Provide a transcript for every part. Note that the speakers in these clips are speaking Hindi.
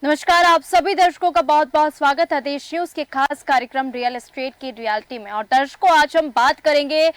नमस्कार, आप सभी दर्शकों का बहुत बहुत स्वागत है देश न्यूज के खास कार्यक्रम रियल एस्टेट की रियलिटी में। और दर्शकों, आज हम बात करेंगे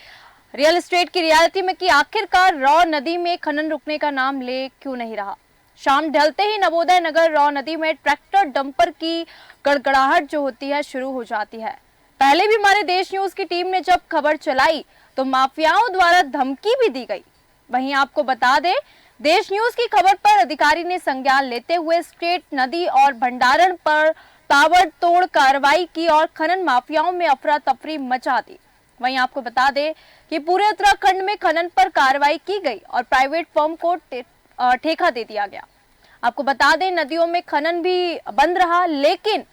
रियल एस्टेट की रियलिटी में कि आखिरकार रॉ नदी में खनन रुकने का नाम ले क्यों नहीं रहा। शाम ढलते ही नवोदय नगर रॉ नदी में ट्रैक्टर डंपर की गड़गड़ाहट जो होती है शुरू हो जाती है। पहले भी हमारे देश न्यूज की टीम ने जब खबर चलाई तो माफियाओं द्वारा धमकी भी दी गई। वहीं आपको बता दें, देश न्यूज की खबर पर अधिकारी ने संज्ञान लेते हुए स्टेट नदी और भंडारण पर ताबड़तोड़ कार्रवाई की और खनन माफियाओं में अफरा तफरी मचा दी। वहीं आपको बता दें कि पूरे उत्तराखंड में खनन पर कार्रवाई की गई और प्राइवेट फर्म को ठेका दे दिया गया। आपको बता दें, नदियों में खनन भी बंद रहा, लेकिन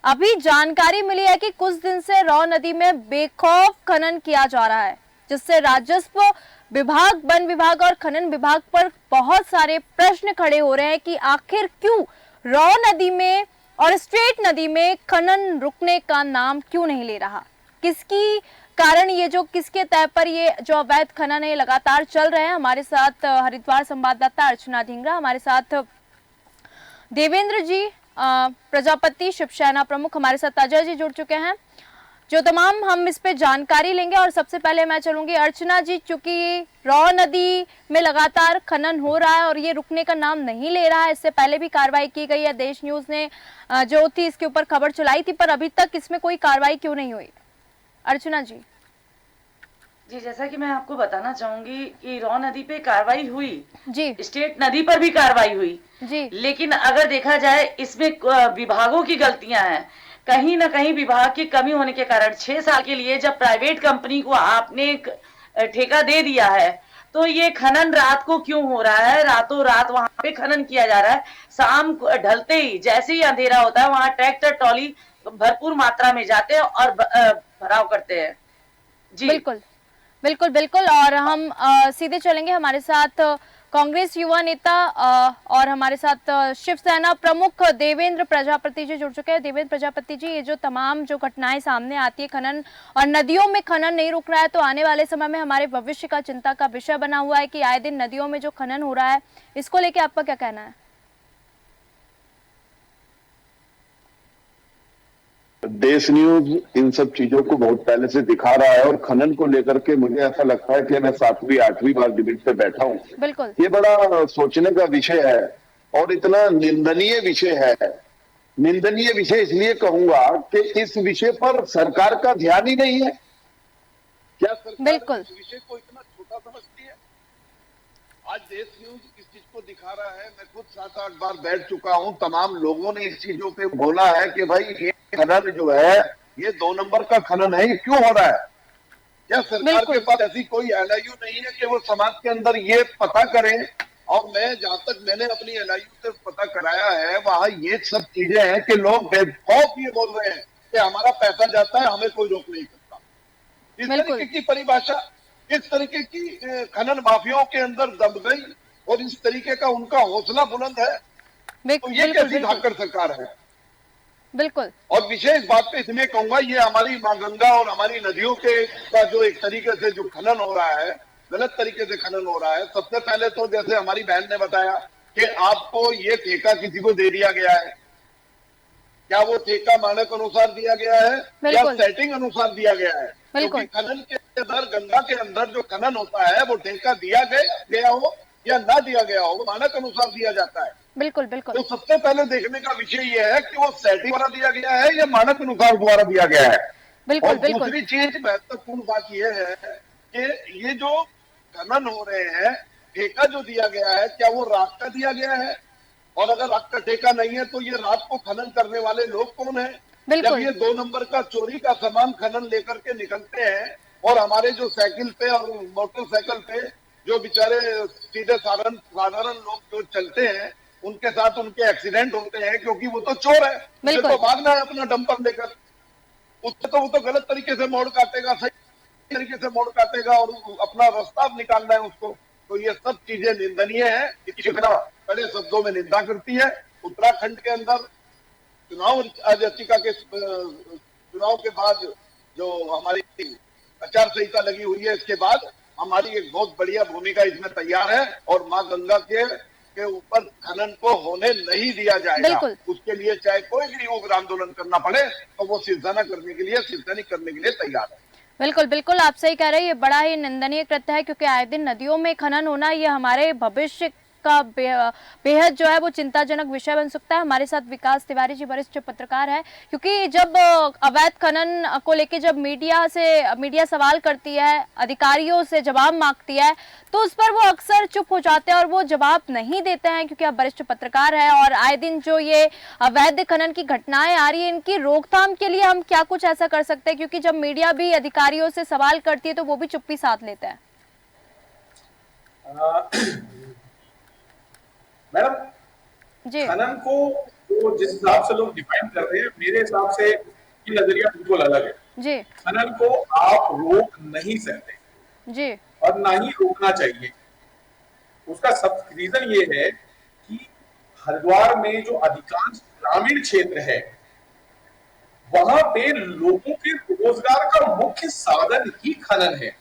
अभी जानकारी मिली है कि कुछ दिन से रॉ नदी में बेखौफ खनन किया जा रहा है, जिससे राजस्व विभाग, वन विभाग और खनन विभाग पर बहुत सारे प्रश्न खड़े हो रहे हैं कि आखिर क्यों रॉ नदी में और स्ट्रेट नदी में खनन रुकने का नाम क्यों नहीं ले रहा। किसकी कारण ये जो किसके तय पर ये जो अवैध खनन है लगातार चल रहे हैं। हमारे साथ हरिद्वार संवाददाता अर्चना ढींगरा, हमारे साथ देवेंद्र जी प्रजापति शिवसेना प्रमुख, हमारे साथ अजय जी जुड़ चुके हैं, जो तमाम हम इस पे जानकारी लेंगे। और सबसे पहले मैं चलूंगी अर्चना जी, चूंकि रॉ नदी में लगातार खनन हो रहा है और ये रुकने का नाम नहीं ले रहा है। इससे पहले भी कार्रवाई की गई है, देश न्यूज ने जो थी इसके ऊपर खबर चलाई थी, पर अभी तक इसमें कोई कार्रवाई क्यों नहीं हुई। अर्चना जी। जी, जैसा कि मैं आपको बताना चाहूंगी कि रॉ नदी पे कार्रवाई हुई जी, स्टेट नदी पर भी कार्रवाई हुई जी, लेकिन अगर देखा जाए इसमें विभागों की गलतियां हैं। कहीं ना कहीं विभाग की कमी होने के कारण 6 साल के लिए जब प्राइवेट कंपनी को आपने ठेका दे दिया है तो ये खनन रात को क्यों हो रहा है। रातों रात वहां पे खनन किया जा रहा है। शाम ढलते ही जैसे ही अंधेरा होता है वहां ट्रैक्टर ट्रॉली भरपूर मात्रा में जाते हैं और भराव करते हैं। जी बिल्कुल बिल्कुल बिल्कुल। और हम सीधे चलेंगे, हमारे साथ कांग्रेस युवा नेता और हमारे साथ शिवसेना प्रमुख देवेंद्र प्रजापति जी जुड़ चुके हैं। देवेंद्र प्रजापति जी, ये जो तमाम जो घटनाएं सामने आती है, खनन और नदियों में खनन नहीं रुक रहा है, तो आने वाले समय में हमारे भविष्य का चिंता का विषय बना हुआ है कि आए दिन नदियों में जो खनन हो रहा है, इसको लेके आपका क्या कहना है। देश न्यूज इन सब चीजों को बहुत पहले से दिखा रहा है और खनन को लेकर के मुझे ऐसा लगता है कि मैं 7वीं 8वीं बार डिबेट पे बैठा हूँ। बिल्कुल, ये बड़ा सोचने का विषय है और इतना निंदनीय विषय है। निंदनीय विषय इसलिए कहूंगा कि इस विषय पर सरकार का ध्यान ही नहीं है। क्या सरकार बिल्कुल, इस विषय को इतना छोटा समझती है? आज देश न्यूज इस चीज को दिखा रहा है। मैं खुद 7-8 बार बैठ चुका हूं। तमाम लोगों ने इस चीजों पे बोला है कि भाई ये खनन जो है ये 2 नंबर का खनन है, ये क्यों हो रहा है? क्या सरकार के पास ऐसी कोई एलआईयू नहीं है कि वो समाज के अंदर ये पता करें? और मैं जहां तक मैंने अपनी एलआईयू से पता कराया है वहां ये सब चीजें हैं कि लोग बेखौफ ये बोल रहे हैं कि हमारा पैसा जाता है, हमें कोई रोक नहीं सकता। इस तरीके की परिभाषा इस तरीके की खनन माफियाओं के अंदर दब गई और इस तरीके का उनका हौसला बुलंद है, तो ये कैसी धाकड़ सरकार है। बिल्कुल। और विशेष बात पे इसलिए कहूंगा, ये हमारी माँ गंगा और हमारी नदियों के का जो एक तरीके से जो खनन हो रहा है, गलत तरीके से खनन हो रहा है। सबसे पहले तो जैसे हमारी बहन ने बताया कि आपको ये ठेका किसी को दे दिया गया है, क्या वो ठेका मानक अनुसार दिया गया है या सेटिंग अनुसार दिया गया है? क्योंकि खनन के अंदर, गंगा के अंदर जो खनन होता है वो ठेका दिया गया हो या ना दिया गया हो, मानक अनुसार दिया जाता है। बिल्कुल बिल्कुल। तो सबसे पहले देखने का विषय यह है कि वो सेटिंग द्वारा दिया गया है या मानक अनुसार द्वारा दिया गया है। बिल्कुल, और दूसरी चीज, महत्वपूर्ण बात यह है कि ये जो खनन हो रहे हैं, ठेका जो दिया गया है, क्या वो रात का दिया गया है? और अगर रात का ठेका नहीं है तो ये रात को खनन करने वाले लोग कौन है? जब ये 2 नंबर का चोरी का सामान खनन लेकर के निकलते हैं और हमारे जो साइकिल पे और मोटरसाइकिल पे जो बेचारे सीधे साधारण लोग जो चलते हैं उनके साथ उनके एक्सीडेंट होते हैं, क्योंकि वो तो चोर है, उसे तो भागना है अपना डंपर लेकर। उससे तो वो तो गलत तरीके से मोड़ काटेगा, सही तरीके से मोड़ काटेगा और अपना रास्ता निकालना है उसको। तो ये सब चीजें निंदनीय है, बड़े शब्दों में निंदा करती है। उत्तराखंड के अंदर चुनाव याचिका के चुनाव के बाद जो हमारी आचार संहिता लगी हुई है, इसके बाद हमारी एक बहुत बढ़िया भूमिका इसमें तैयार है और माँ गंगा के के ऊपर खनन को होने नहीं दिया जाएगा। बिल्कुल। उसके लिए चाहे कोई भी उग्र आंदोलन करना पड़े तो वो सिरदर्द करने के लिए तैयार है। बिल्कुल बिल्कुल, आप सही कह रहे हैं। ये बड़ा ही निंदनीय कृत्य है, क्योंकि आए दिन नदियों में खनन होना ये हमारे भविष्य का बेहद जो है वो चिंताजनक विषय बन सकता है। हमारे साथ विकास तिवारी जी वरिष्ठ पत्रकार है, क्योंकि जब अवैध खनन को लेके जब मीडिया सवाल करती है, अधिकारियों से जवाब मांगती है, तो उस पर वो अक्सर चुप हो जाते हैं और वो जवाब नहीं देते हैं, क्योंकि आप वरिष्ठ पत्रकार है। और आए दिन जो ये अवैध खनन की घटनाएं आ रही है, इनकी रोकथाम के लिए हम क्या कुछ ऐसा कर सकते हैं, क्योंकि जब मीडिया भी अधिकारियों से सवाल करती है तो वो भी चुप्पी साध लेते हैं। मैडम, खनन को तो जिस हिसाब से लोग डिफाइन कर रहे हैं, मेरे हिसाब से ये नजरिया बिल्कुल अलग है जी। खनन को आप रोक नहीं सकते जी। और ना ही रोकना चाहिए। उसका सब रीजन ये है कि हरिद्वार में जो अधिकांश ग्रामीण क्षेत्र है, वहां पे लोगों के रोजगार का मुख्य साधन ही खनन है।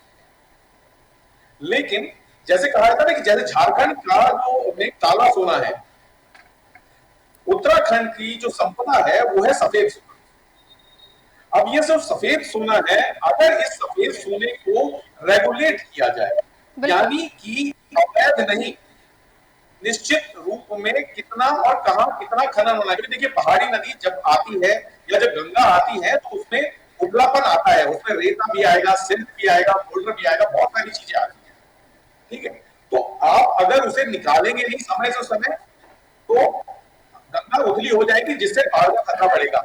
लेकिन जैसे कहा जाता है कि जैसे झारखंड का जो काला सोना है, उत्तराखंड की जो संपदा है वो है सफेद सोना। अब ये सब सफेद सोना है, अगर इस सफेद सोने को रेगुलेट किया जाए, यानी कि अवैध नहीं, निश्चित रूप में कितना और कहां कितना खनन होना है। देखिए, पहाड़ी नदी जब आती है या जब गंगा आती है तो उसमें उबलापन आता है, उसमें रेता भी आएगा, सिल्ट भी आएगा, बोल्डर भी आएगा, बहुत सारी चीजें आती है। ठीक है, तो आप अगर उसे निकालेंगे नहीं समय से समय तो गंगा उथली हो जाएगी, जिससे बाढ़ का खतरा बढ़ेगा।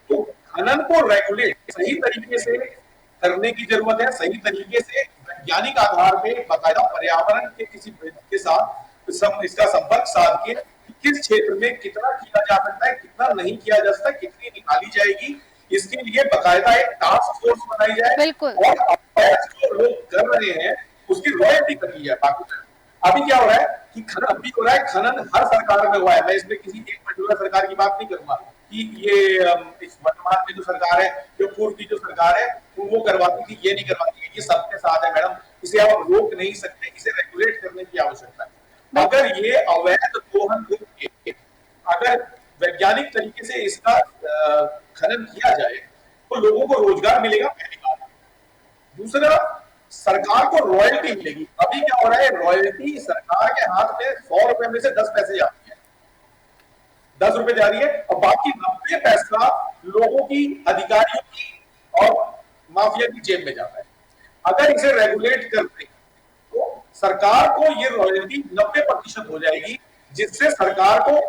तो खनन को रेगुलेट सही तरीके से करने की जरूरत है, सही तरीके से वैज्ञानिक आधार पे बाकायदा पर्यावरण के किसी के साथ इसका संपर्क साध के किस क्षेत्र में कितना किया जा सकता है, कितना नहीं किया जा सकता, कितनी निकाली जाएगी, इसके लिए बाकायदा एक टास्क फोर्स बनाई जाए और जो लोग कर रहे हैं उसकी रॉयल्टी कटी जाए। बाकी अभी क्या हो रहा है कि खनन अभी हो रहा है, खनन हर सरकार में हुआ है। मैं इसमें किसी एक पर्टिकुलर सरकार की बात नहीं करूंगा कि ये इस वर्तमान में जो सरकार है, जो पूर्व की जो सरकार है वो करवाती थी, ये नहीं करवाती है। ये सबके साथ है मैडम, इसे आप रोक नहीं सकते, इसे रेगुलेट करने की आवश्यकता है। अगर ये अवैध दोहन रुक के अगर वैज्ञानिक तरीके से इसका खनन किया जाए तो लोगों को रोजगार मिलेगा, पहली बात। दूसरा, सरकार को रॉयल्टी मिलेगी। अभी क्या हो रहा है, रॉयल्टी सरकार के हाथ में 100 रुपए में से 10 पैसे जाती है, 10 रुपए जा रही है और बाकी 90 पैसा लोगों की, अधिकारियों की और माफिया की जेब में जाता है। अगर इसे रेगुलेट कर दे तो सरकार को ये रॉयल्टी 90% हो जाएगी, जिससे सरकार को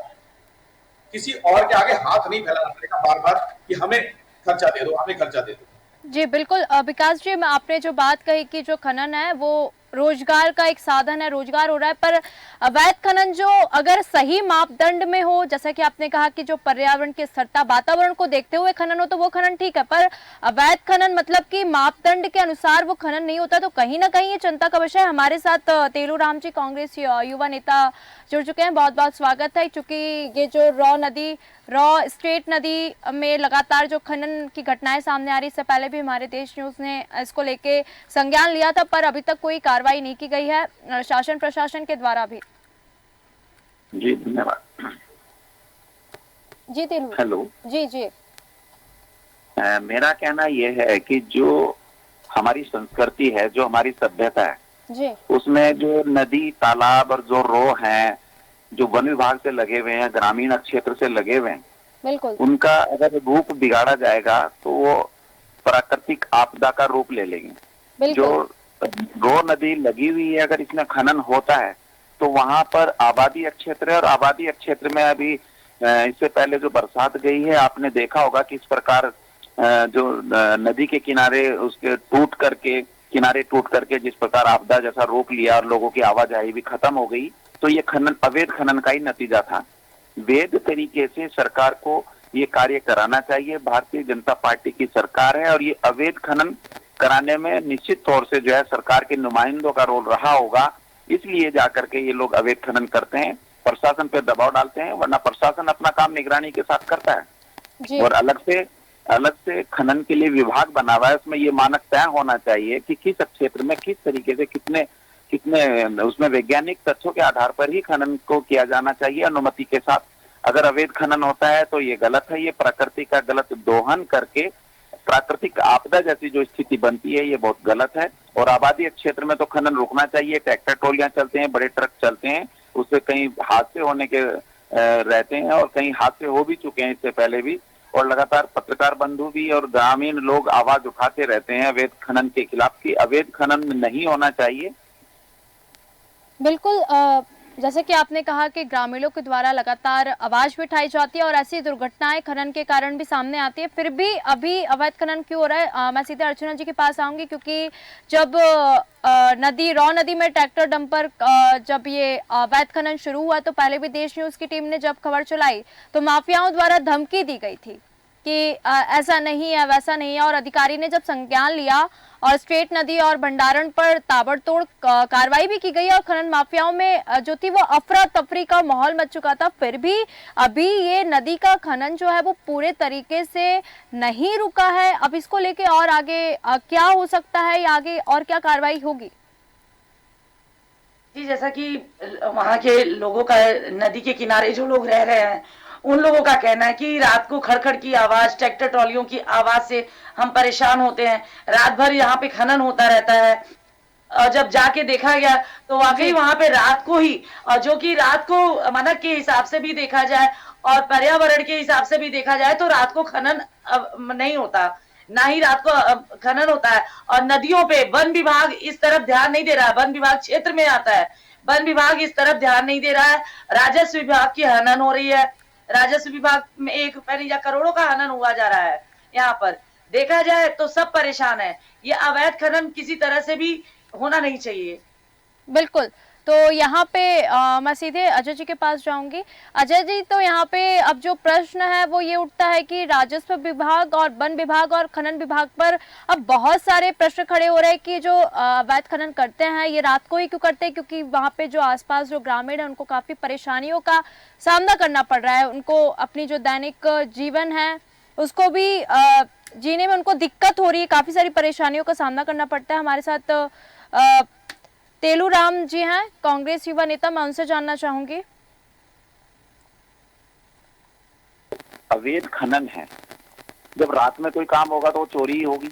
किसी और के आगे हाथ नहीं फैलाना पड़ेगा बार बार कि हमें खर्चा दे दो, हमें खर्चा दे दो। जी बिल्कुल। विकास जी, आपने जो बात कही कि जो खनन है वो रोजगार का एक साधन है, रोजगार हो रहा है, पर अवैध खनन जो अगर सही मापदंड में हो, जैसा कि आपने कहा कि जो पर्यावरण की स्थिरता, वातावरण को देखते हुए खनन हो तो वो खनन ठीक है, पर अवैध खनन मतलब कि मापदंड के अनुसार वो खनन नहीं होता, तो कहीं ना कहीं ये चिंता का विषय है। हमारे साथ तेलू राम जी, कांग्रेस युवा नेता जुड़ चुके हैं, बहुत बहुत स्वागत है। क्योंकि ये जो रॉ स्ट्रेट नदी में लगातार जो खनन की घटनाएं सामने आ रही, इससे पहले भी हमारे देश न्यूज ने इसको लेके संज्ञान लिया था, पर अभी तक कोई कार्रवाई नहीं की गई है शासन प्रशासन के द्वारा भी। जी धन्यवाद। जी तेलू। हेलो जी जी। मेरा कहना यह है कि जो हमारी संस्कृति है, जो हमारी सभ्यता है जी, उसमें जो नदी, तालाब और जो रो हैं, जो वन विभाग से लगे हुए हैं, ग्रामीण क्षेत्र से लगे हुए हैं, बिल्कुल, उनका अगर रूप बिगाड़ा जाएगा तो वो प्राकृतिक आपदा का रूप ले लेंगे। जो रो नदी लगी हुई है, अगर इसमें खनन होता है तो वहां पर आबादी क्षेत्र है, और आबादी क्षेत्र में अभी इससे पहले जो बरसात गई है, आपने देखा होगा कि इस प्रकार जो नदी के किनारे उसके किनारे टूट करके जिस प्रकार आपदा जैसा रूप लिया और लोगों की आवाजाही भी खत्म हो गई, तो ये अवैध खनन का ही नतीजा था। वैध तरीके से सरकार को ये कार्य कराना चाहिए। भारतीय जनता पार्टी की सरकार है और ये अवैध खनन कराने में निश्चित तौर से जो है सरकार के नुमाइंदों का रोल रहा होगा, इसलिए जाकर के ये लोग अवैध खनन करते हैं, प्रशासन पे दबाव डालते हैं, वरना प्रशासन अपना काम निगरानी के साथ करता है। और अलग से खनन के लिए विभाग बना हुआ है, उसमें ये मानक तय होना चाहिए कि किस क्षेत्र में किस तरीके से कितने कितने उसमें वैज्ञानिक तथ्यों के आधार पर ही खनन को किया जाना चाहिए अनुमति के साथ। अगर अवैध खनन होता है तो ये गलत है, ये प्रकृति का गलत दोहन करके प्राकृतिक आपदा जैसी जो स्थिति बनती है ये बहुत गलत है। और आबादी क्षेत्र में तो खनन रुकना चाहिए। ट्रैक्टर ट्रॉलियां चलते हैं, बड़े ट्रक चलते हैं, उससे कहीं हादसे होने के रहते हैं और कहीं हादसे हो भी चुके हैं इससे पहले भी। और लगातार पत्रकार बंधु भी और ग्रामीण लोग आवाज उठाते रहते हैं अवैध खनन के खिलाफ कि अवैध खनन नहीं होना चाहिए। बिल्कुल, जैसे कि आपने कहा कि ग्रामीणों के द्वारा लगातार आवाज भी उठाई जाती है और ऐसी दुर्घटनाएं खनन के कारण भी सामने आती है, फिर भी अभी अवैध खनन क्यों हो रहा है? मैं सीधे अर्चना जी के पास आऊंगी, क्योंकि जब रॉ नदी में ट्रैक्टर डंपर जब ये अवैध खनन शुरू हुआ तो पहले भी देश न्यूज की टीम ने जब खबर चलाई तो माफियाओं द्वारा धमकी दी गई थी कि ऐसा नहीं है, वैसा नहीं है, और अधिकारी ने जब संज्ञान लिया और स्ट्रेट नदी और भंडारण पर ताबड़तोड़ कार्रवाई भी की गई और खनन माफियाओं में जो थी वो अफरा तफरी का माहौल मच चुका था। फिर भी अभी ये नदी का खनन जो है वो पूरे तरीके से नहीं रुका है। अब इसको लेके और आगे क्या हो सकता है या आगे और क्या कार्रवाई होगी? जी, जैसा कि वहाँ के लोगों का, नदी के किनारे जो लोग रह रहे हैं उन लोगों का कहना है कि रात को खड़खड़ की आवाज, ट्रैक्टर ट्रॉलियों की आवाज से हम परेशान होते हैं। रात भर यहाँ पे खनन होता रहता है और जब जाके देखा गया तो वाकई वहां पे रात को ही, और जो कि रात को मानक के हिसाब से भी देखा जाए और पर्यावरण के हिसाब से भी देखा जाए तो रात को खनन नहीं होता, ना ही रात को खनन होता है। और नदियों पे वन विभाग इस तरफ ध्यान नहीं दे रहा है। वन विभाग क्षेत्र में आता है, वन विभाग इस तरफ ध्यान नहीं दे रहा है। राजस्व विभाग की हनन हो रही है, राजस्व विभाग में 1 रुपए या करोड़ों का हनन हुआ जा रहा है। यहाँ पर देखा जाए तो सब परेशान है। ये अवैध खनन किसी तरह से भी होना नहीं चाहिए। बिल्कुल, तो यहाँ पे मैं सीधे अजय जी के पास जाऊंगी। अजय जी, तो यहाँ पे अब जो प्रश्न है वो ये उठता है कि राजस्व विभाग और वन विभाग और खनन विभाग पर अब बहुत सारे प्रश्न खड़े हो रहे हैं कि जो अवैध खनन करते हैं ये रात को ही क्यों करते हैं, क्योंकि वहाँ पे जो आसपास जो ग्रामीण है उनको काफी परेशानियों का सामना करना पड़ रहा है। उनको अपनी जो दैनिक जीवन है उसको भी जीने में उनको दिक्कत हो रही है, काफी सारी परेशानियों का सामना करना पड़ता है। हमारे साथ तेलू राम जी हैं, कांग्रेस युवा नेता, मैं उनसे जानना चाहूंगी। अवैध खनन है, जब रात में कोई काम होगा तो वो चोरी ही होगी।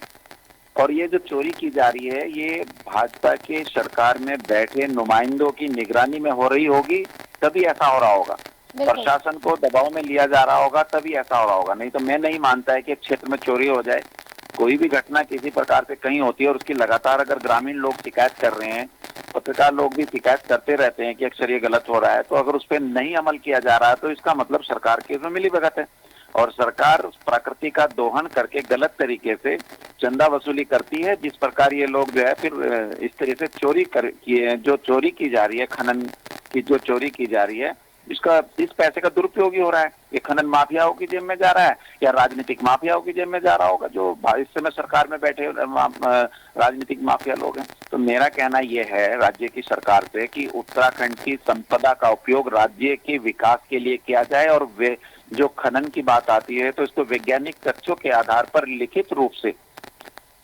और ये जो चोरी की जा रही है ये भाजपा के सरकार में बैठे नुमाइंदों की निगरानी में हो रही होगी, तभी ऐसा हो रहा होगा। प्रशासन को दबाव में लिया जा रहा होगा तभी ऐसा हो रहा होगा। नहीं तो मैं नहीं मानता है कि एक क्षेत्र में चोरी हो जाए। कोई भी घटना किसी प्रकार से कहीं होती है और उसकी लगातार अगर ग्रामीण लोग शिकायत कर रहे हैं, पत्रकार लोग भी शिकायत करते रहते हैं कि अक्सर ये गलत हो रहा है, तो अगर उस पर नहीं अमल किया जा रहा है तो इसका मतलब सरकार की इसमें मिलीभगत है और सरकार प्रकृति का दोहन करके गलत तरीके से चंदा वसूली करती है। जिस प्रकार ये लोग जो है फिर इस तरह से जो चोरी की जा रही है, खनन की जो चोरी की जा रही है, इस पैसे का दुरुपयोग ही हो रहा है। ये खनन माफियाओं की जेब में जा रहा है या राजनीतिक माफियाओं की जेब में जा रहा होगा, जो इस समय सरकार में बैठे राजनीतिक माफिया लोग हैं। तो मेरा कहना यह है राज्य की सरकार से कि उत्तराखंड की संपदा का उपयोग राज्य के विकास के लिए किया जाए और वे जो खनन की बात आती है तो इसको वैज्ञानिक तथ्यों के आधार पर लिखित रूप से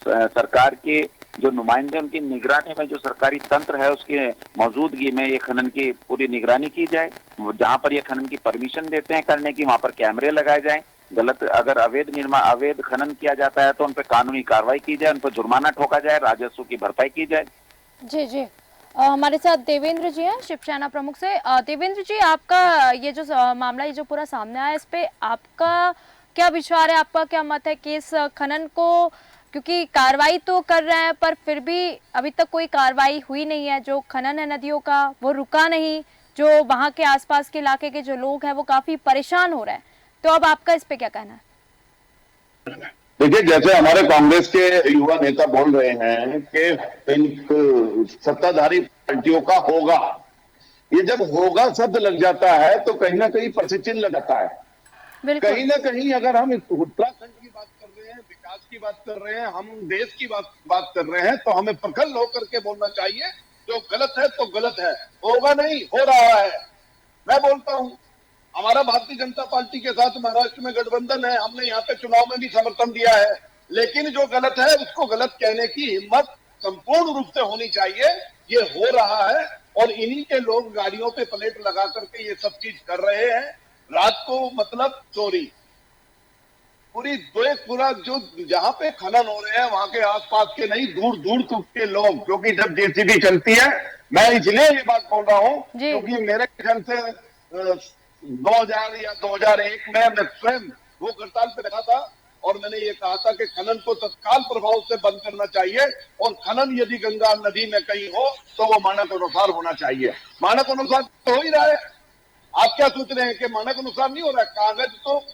सरकार के जो नुमाइंदे उनकी निगरानी में जो सरकारी तंत्र है उसकी मौजूदगी में ये खनन की पूरी निगरानी की जाए। जहां पर ये खनन की परमिशन देते हैं करने की वहां पर कैमरे लगाए जाएं। गलत अगर अवैध खनन किया जाता है तो उन पर कानूनी कार्रवाई की जाए, उन पर जुर्माना ठोका जाए, राजस्व की भरपाई की जाए। जी जी, हमारे साथ देवेंद्र जी हैं शिवसेना प्रमुख से। देवेंद्र जी, आपका ये जो मामला ये जो पूरा सामने आया, इस पे आपका क्या विचार है, आपका क्या मत है कि इस खनन को, क्योंकि कार्रवाई तो कर रहे हैं पर फिर भी अभी तक कोई कार्रवाई हुई नहीं है, जो खनन है नदियों का वो रुका नहीं, जो वहाँ के आसपास के इलाके के जो लोग हैं वो काफी परेशान हो रहे हैं, तो अब आपका इस पे क्या कहना है? देखिए, जैसे हमारे कांग्रेस के युवा नेता बोल रहे हैं कि इन सत्ताधारी पार्टियों का होगा, ये जब होगा शब्द लग जाता है तो कहीं ना कहीं प्रश्नचिन्ह लग जाता है। कहीं ना कहीं अगर हम उत्तराखंड की बात कर रहे हैं, विकास की बात कर रहे हैं, हम देश की बात कर रहे हैं, तो हमें प्रखर होकर के बोलना चाहिए जो गलत है तो गलत है, होगा नहीं, हो रहा है। मैं बोलता हूं हमारा भारतीय जनता पार्टी के साथ महाराष्ट्र में गठबंधन है, हमने यहाँ पे चुनाव में भी समर्थन दिया है, लेकिन जो गलत है उसको गलत कहने की हिम्मत संपूर्ण रूप से होनी चाहिए। ये हो रहा है और इन्हीं के लोग गाड़ियों पे प्लेट लगा करके ये सब चीज कर रहे हैं। रात को मतलब चोरी पूरा जो जहां पे खनन हो रहे हैं वहां के आसपास के नहीं, दूर दूर तक के लोग, क्योंकि जब जेसीबी चलती है, मैं इसलिए ये बात बोल रहा हूँ क्योंकि मेरे ख्याल से 2000 या 2001 में मैं स्वयं भूख हड़ताल पे रखा था और मैंने ये कहा था कि खनन को तत्काल प्रभाव से बंद करना चाहिए और खनन यदि गंगा नदी में कहीं हो तो वो मानक अनुसार होना चाहिए। मानक अनुसार तो हो ही रहा है। आप क्या सोच रहे हैं कि मानक अनुसार नहीं हो रहा है?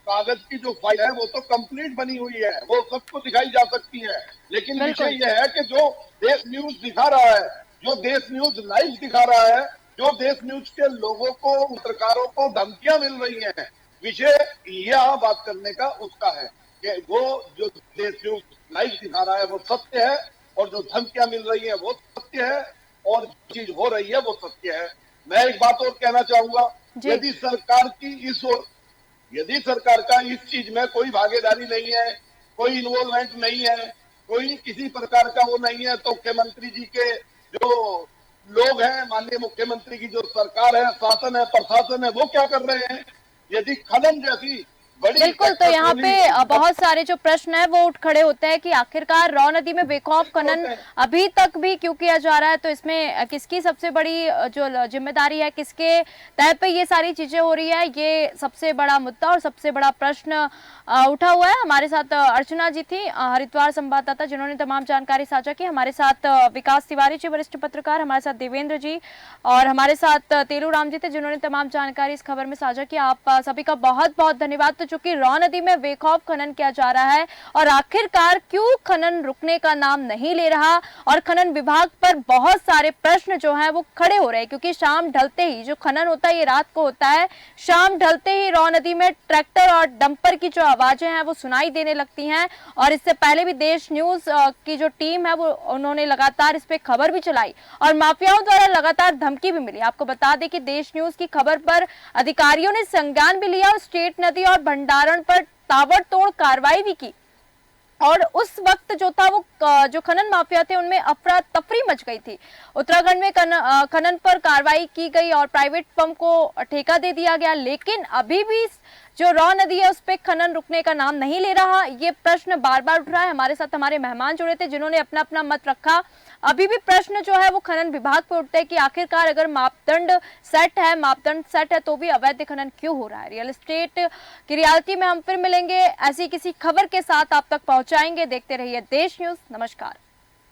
कागज की जो फाइल है वो तो कंप्लीट बनी हुई है, वो सबको दिखाई जा सकती है। लेकिन विषय यह है कि जो देश न्यूज दिखा रहा है, जो देश न्यूज लाइव दिखा रहा है, जो देश न्यूज के लोगों को, पत्रकारों को धमकियां मिल रही हैं, विषय यह बात करने का उसका है कि वो जो देश न्यूज लाइव दिखा रहा है वो सत्य है और जो धमकियां मिल रही है वो सत्य है और जो चीज हो रही है वो सत्य है। मैं एक बात और कहना चाहूंगा, यदि सरकार का इस चीज में कोई भागीदारी नहीं है, कोई इन्वॉल्वमेंट नहीं है, कोई किसी प्रकार का वो नहीं है, तो मुख्यमंत्री जी के जो लोग हैं, माननीय मुख्यमंत्री की जो सरकार है, शासन है, प्रशासन है, वो क्या कर रहे हैं? यदि खनन जैसी बिल्कुल, तो यहाँ पे बहुत सारे जो प्रश्न है वो उठ खड़े होते हैं कि आखिरकार रॉ नदी में बेखौफ खनन अभी तक भी क्यों किया जा रहा है, तो इसमें किसकी सबसे बड़ी जो जिम्मेदारी है, किसके तहत पे ये सारी चीजें हो रही है, ये सबसे बड़ा मुद्दा और सबसे बड़ा प्रश्न उठा हुआ है। हमारे साथ अर्चना जी थी, हरिद्वार संवाददाता, जिन्होंने तमाम जानकारी साझा की। हमारे साथ विकास तिवारी जी, वरिष्ठ पत्रकार, हमारे साथ देवेंद्र जी और हमारे साथ तेलू राम जी थे, जिन्होंने तमाम जानकारी इस खबर में साझा की। आप सभी का बहुत बहुत धन्यवाद। तो चूंकि रॉ नदी में बेखौफ खनन किया जा रहा है और आखिरकार क्यों खनन रुकने का नाम नहीं ले रहा और खनन विभाग पर बहुत सारे प्रश्न जो हैं वो खड़े हो रहे हैं, क्योंकि शाम ढलते ही जो खनन होता है ये रात को होता है, शाम ढलते ही रॉ नदी में ट्रैक्टर और डंपर की जो आवाजें हैं वो सुनाई देने लगती हैं। और इससे पहले भी देश न्यूज की जो टीम है वो उन्होंने लगातार इस पे खबर भी चलाई और माफियाओं द्वारा लगातार धमकी भी मिली। आपको बता दें कि देश न्यूज की खबर पर अधिकारियों ने संज्ञान भी लिया और स्टेट नदी और भंडारण पर ताबड़तोड़ कार्रवाई भी की। और उस वक्त जो था वो जो खनन माफिया थे उनमें अफरा तफरी मच गई थी। उत्तराखंड में खनन पर कार्रवाई की गई और प्राइवेट पंप को ठेका दे दिया गया, लेकिन अभी भी जो रॉ नदी है उस पे खनन रुकने का नाम नहीं ले रहा। ये प्रश्न बार बार उठ रहा है। हमारे साथ हमारे मेहमान जुड़े थे जिन्होंने अपना अपना मत रखा। अभी भी प्रश्न जो है वो खनन विभाग पे उठते हैं कि आखिरकार अगर मापदंड सेट है तो भी अवैध खनन क्यों हो रहा है। रियल एस्टेट की रियलिटी में हम फिर मिलेंगे, ऐसी किसी खबर के साथ आप तक पहुंचाएंगे। देखते रहिए देश न्यूज। नमस्कार।